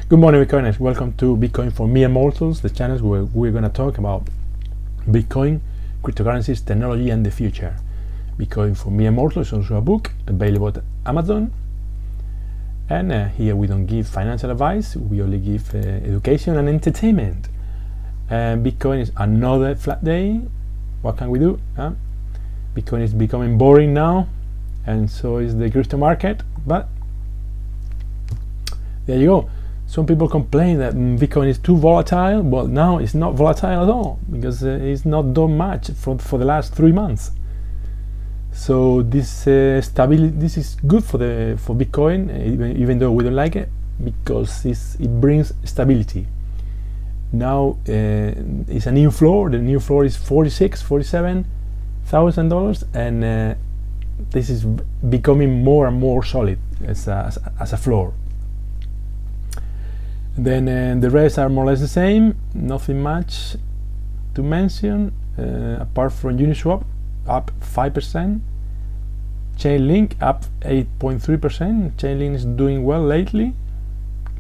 Good morning, Bitcoiners. Welcome to Bitcoin for Mere Mortals, the channel where we're going to talk about Bitcoin, cryptocurrencies, technology, and the future. Bitcoin for Mere Mortals is also a book available at Amazon. And here we don't give financial advice, we only give education and entertainment. Bitcoin is another flat day. What can we do? Bitcoin is becoming boring now, and so is the crypto market. But there you go. Some people complain that Bitcoin is too volatile. Well, now it's not volatile at all because it's not done much for the last 3 months. So this stability, this is good for Bitcoin, even though we don't like it, because it brings stability. Now it's a new floor. The new floor is $47,000, and this is becoming more and more solid as a floor. Then the rest are more or less the same, nothing much to mention, apart from Uniswap up 5%, Chainlink up 8.3%. Chainlink is doing well lately.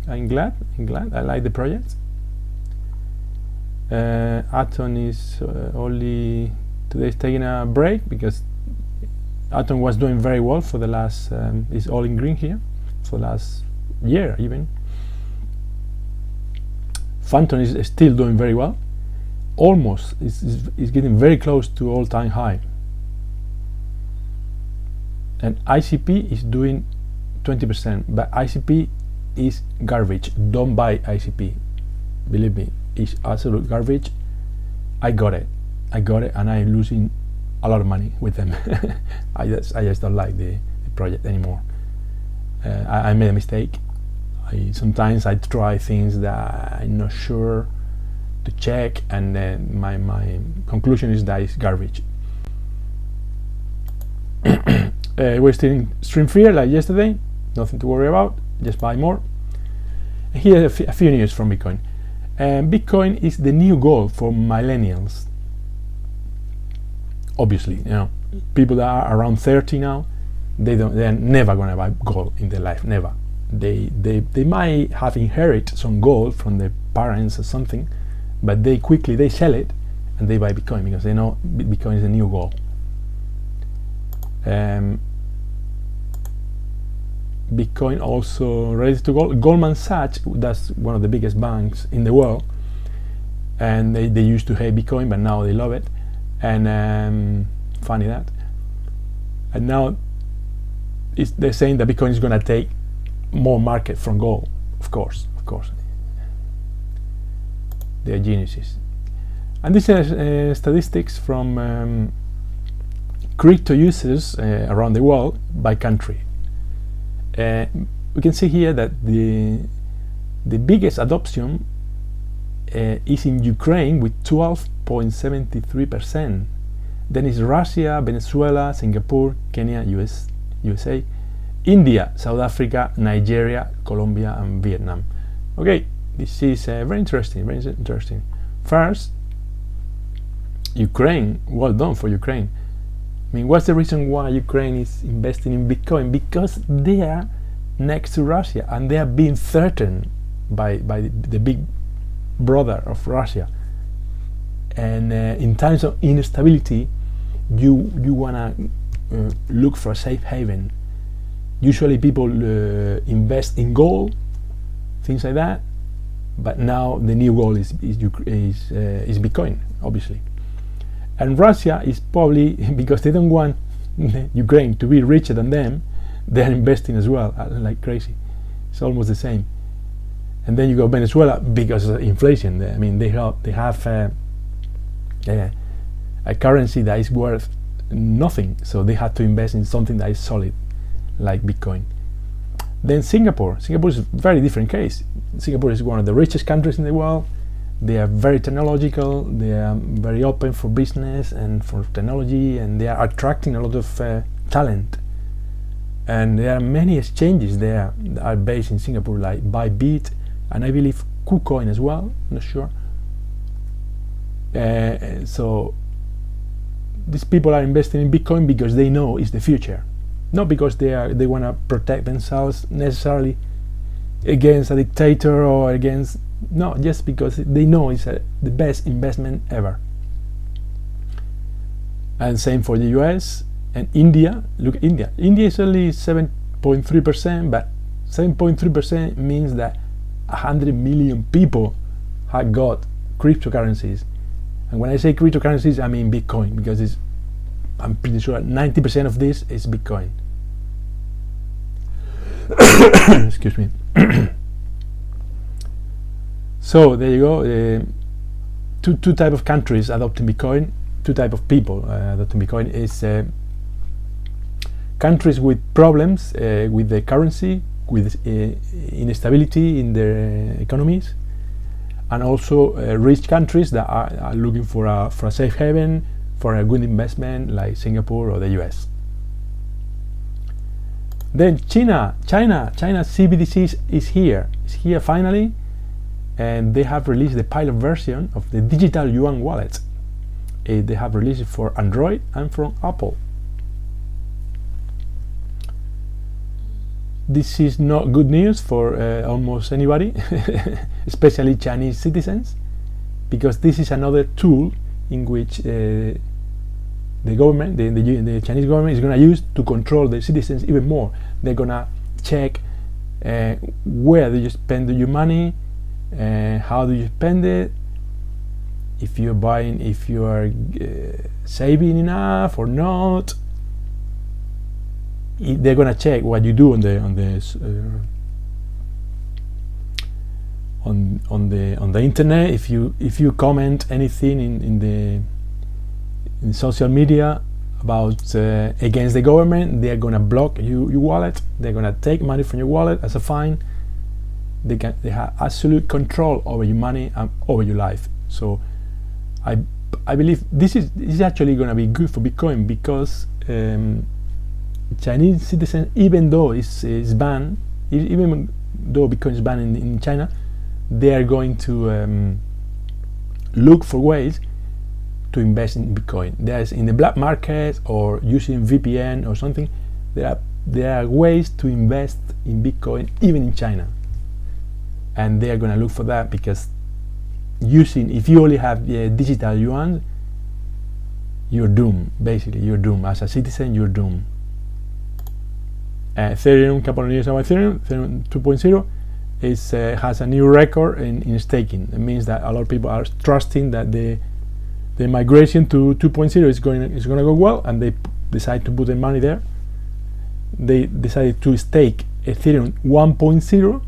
I'm glad. I like the project. Atom is only today taking a break because Atom was doing very well for the last. It's all in green here for the last year even. Phantom is still doing very well. Almost is getting very close to all-time high. And ICP is doing 20%, but ICP is garbage. Don't buy ICP. Believe me, it's absolute garbage. I got it, and I'm losing a lot of money with them. I just don't like the project anymore. I made a mistake. Sometimes I try things that I'm not sure to check, and then my conclusion is that it's garbage. We're still in stream fear like yesterday, nothing to worry about, just buy more. Here a few news from Bitcoin. Bitcoin is the new gold for millennials. Obviously, people that are around 30 now, they're never gonna buy gold in their life, never. They might have inherited some gold from their parents or something, but they quickly sell it and they buy Bitcoin because they know Bitcoin is the new gold. Bitcoin also related to gold. Goldman Sachs, that's one of the biggest banks in the world, and they used to hate Bitcoin, but now they love it. And funny that. And now they're saying that Bitcoin is going to take more market from gold. Of course. They are geniuses. And this is statistics from crypto users around the world by country. We can see here that the biggest adoption is in Ukraine with 12.73%. Then is Russia, Venezuela, Singapore, Kenya, USA, India, South Africa, Nigeria, Colombia, and Vietnam. Okay, this is very interesting. First, Ukraine. Well done for Ukraine. I mean, what's the reason why Ukraine is investing in Bitcoin? Because they are next to Russia and they are being threatened by the big brother of Russia. And in times of instability, you wanna look for a safe haven. Usually people invest in gold, things like that. But now the new gold is Bitcoin, obviously. And Russia is probably, because they don't want Ukraine to be richer than them, they're investing as well, like crazy. It's almost the same. And then you go Venezuela because of inflation. I mean, they have a currency that is worth nothing, so they have to invest in something that is solid, like Bitcoin. Then Singapore is a very different case. Singapore is one of the richest countries in the world. They are very technological, they are very open for business and for technology, and they are attracting a lot of talent. And there are many exchanges there that are based in Singapore, like Bybit, and I believe KuCoin as well, I'm not sure. So these people are investing in Bitcoin because they know it's the future, not because they want to protect themselves necessarily against a dictator or against, no, just because they know it's the best investment ever. And same for the US and India. Look, India is only 7.3%, but 7.3% means that 100 million people have got cryptocurrencies. And when I say cryptocurrencies, I mean Bitcoin, because I'm pretty sure 90% of this is Bitcoin. Excuse me. So there you go. Two type of countries adopting Bitcoin. Two type of people adopting Bitcoin is countries with problems with the currency, with instability in their economies, and also rich countries that are looking for a safe haven, for a good investment, like Singapore or the US. Then China CBDC is here finally, and they have released the pilot version of the digital yuan wallet. They have released it for Android and from Apple. This is not good news for almost anybody, especially Chinese citizens, because this is another tool in which the government, the Chinese government, is going to use to control the citizens even more. They're going to check where do you spend your money, how do you spend it, if you're buying, if you are saving enough or not. They're gonna check what you do on the internet. If you comment anything in social media about against the government, they are gonna block your wallet. They're gonna take money from your wallet as a fine. They have absolute control over your money and over your life. So I believe this is actually gonna be good for Bitcoin, because Chinese citizens, even though it's banned, even though Bitcoin is banned in China, they are going to look for ways to invest in Bitcoin. There's in the black market or using VPN or something. There are ways to invest in Bitcoin even in China, and they are going to look for that, because if you only have digital yuan, you're doomed. Basically, you're doomed as a citizen. You're doomed. Ethereum, couple of years about Ethereum 2.0 has a new record in staking. It means that a lot of people are trusting that the migration to 2.0 is going to go well, and they decide to put their money there. They decided to stake Ethereum 1.0,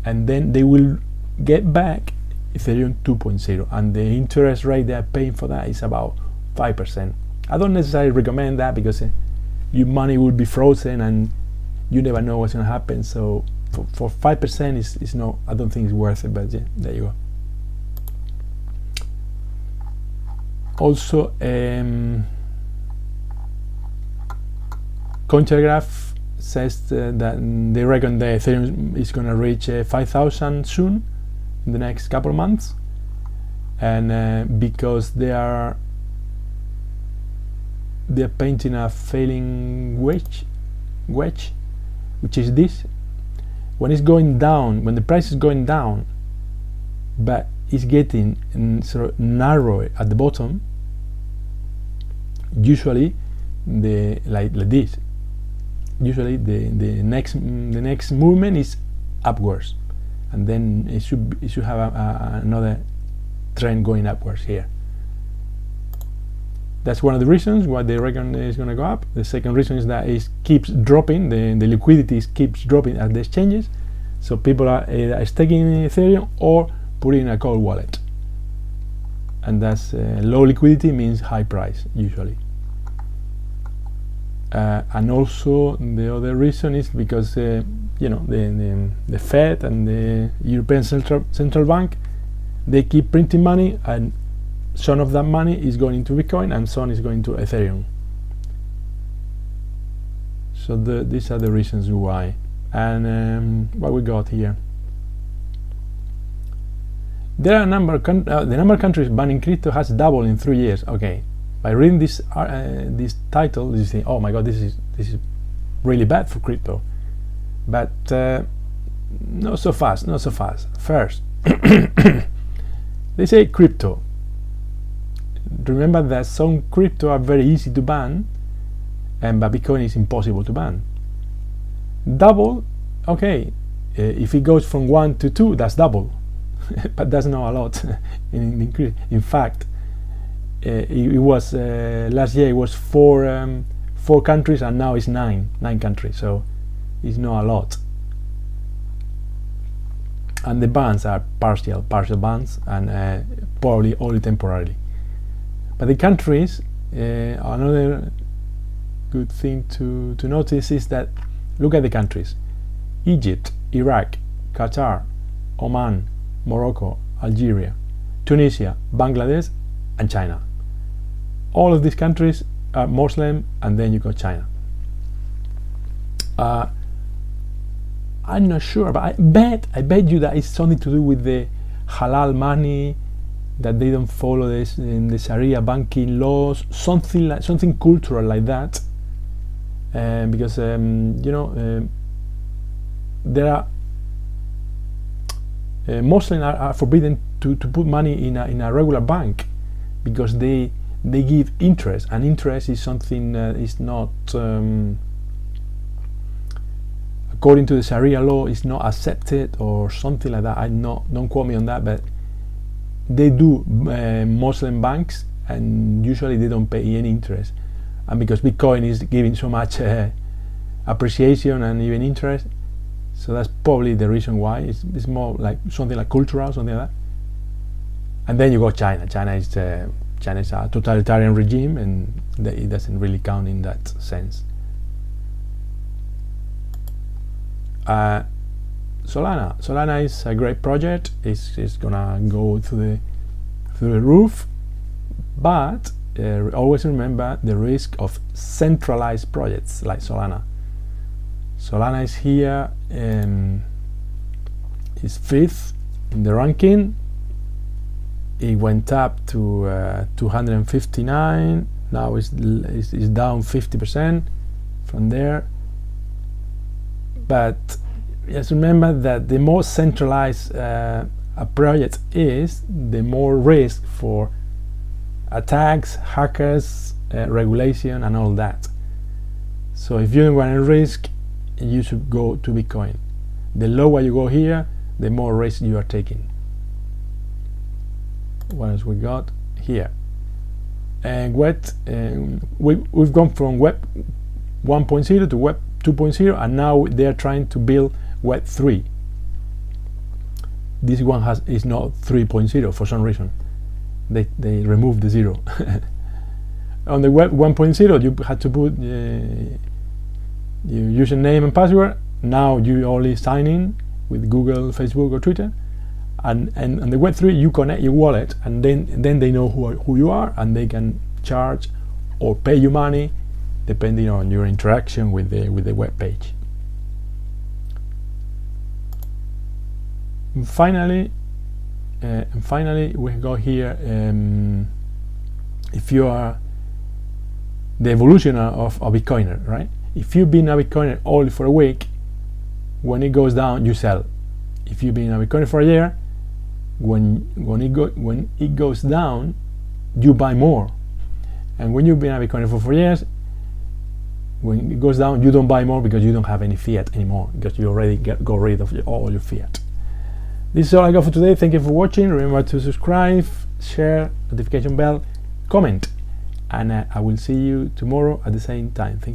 and then they will get back Ethereum 2.0, and the interest rate they are paying for that is about 5%. I don't necessarily recommend that, because your money will be frozen and you never know what's going to happen. So for 5% is no, I don't think it's worth it. But yeah, there you go. Also, Cointelegraph says that they reckon the Ethereum is going to reach 5,000 soon, in the next couple of months, and because they are painting a failing wedge, which is this: when it's going down, when the price is going down, but it's getting sort of narrow at the bottom. Usually, like this. Usually, the next movement is upwards, and then it should have another trend going upwards here. That's one of the reasons why they reckon it's going to go up. The second reason is that it keeps dropping, the liquidity keeps dropping at the exchanges, so people are either staking in Ethereum or putting in a cold wallet, and that's low liquidity means high price usually. And also the other reason is because the Fed and the European Central Bank, they keep printing money, and some of that money is going into Bitcoin and some is going to Ethereum. So these are the reasons why. And what we got here, there are the number of countries banning crypto has doubled in 3 years. Okay, by reading this title, you think, oh my god, this is really bad for crypto. But not so fast. First, they say crypto. Remember that some crypto are very easy to ban, but Bitcoin is impossible to ban. Double, okay, if it goes from 1 to 2, that's double, but that's not a lot in increase. In fact, it was last year it was four countries, and now it's nine countries, so it's not a lot. And the bans are partial bans, and probably only temporarily. But the countries, another good thing to notice is that, look at the countries: Egypt, Iraq, Qatar, Oman, Morocco, Algeria, Tunisia, Bangladesh, and China. All of these countries are Muslim, and then you got China. I'm not sure, but I bet you that it's something to do with the halal money, that they don't follow this in the Sharia banking laws, something cultural like that. Because there are Muslims are forbidden to put money in a regular bank, because they give interest, and interest is something is not according to the Sharia law is not accepted, or something like that. Don't quote me on that, but they do Muslim banks, and usually they don't pay any interest. And because Bitcoin is giving so much appreciation and even interest, so that's probably the reason why. It's more like something like cultural, something like that. And then you got China. China is a totalitarian regime, and it doesn't really count in that sense. Solana is a great project. It's gonna go through the roof, but always remember the risk of centralized projects like Solana. Solana is here, is 5th in the ranking. It went up to 259. Now it's down 50% from there. But just remember that the more centralized a project is, the more risk for attacks, hackers, regulation, and all that. So if you don't want to risk, you should go to Bitcoin. The lower you go here, the more risk you are taking. What else we got here? And we've gone from Web 1.0 to Web 2.0, and now they are trying to build Web 3. This one is not 3.0 for some reason. They removed the 0. On the Web 1.0, you had to put your username and password. Now you only sign in with Google, Facebook, or Twitter. And on the Web 3, you connect your wallet, and then they know who you are, and they can charge or pay you money depending on your interaction with the web page. And finally, we go here. If you are the evolution of a Bitcoiner, right? If you've been a Bitcoiner only for a week, when it goes down, you sell. If you've been a Bitcoiner for a year, when it goes down, you buy more. And when you've been a Bitcoiner for 4 years, when it goes down, you don't buy more, because you don't have any fiat anymore, because you already got rid of all your fiat. This is all I got for today. Thank you for watching. Remember to subscribe, share, notification bell, comment, and I will see you tomorrow at the same time. Thank you.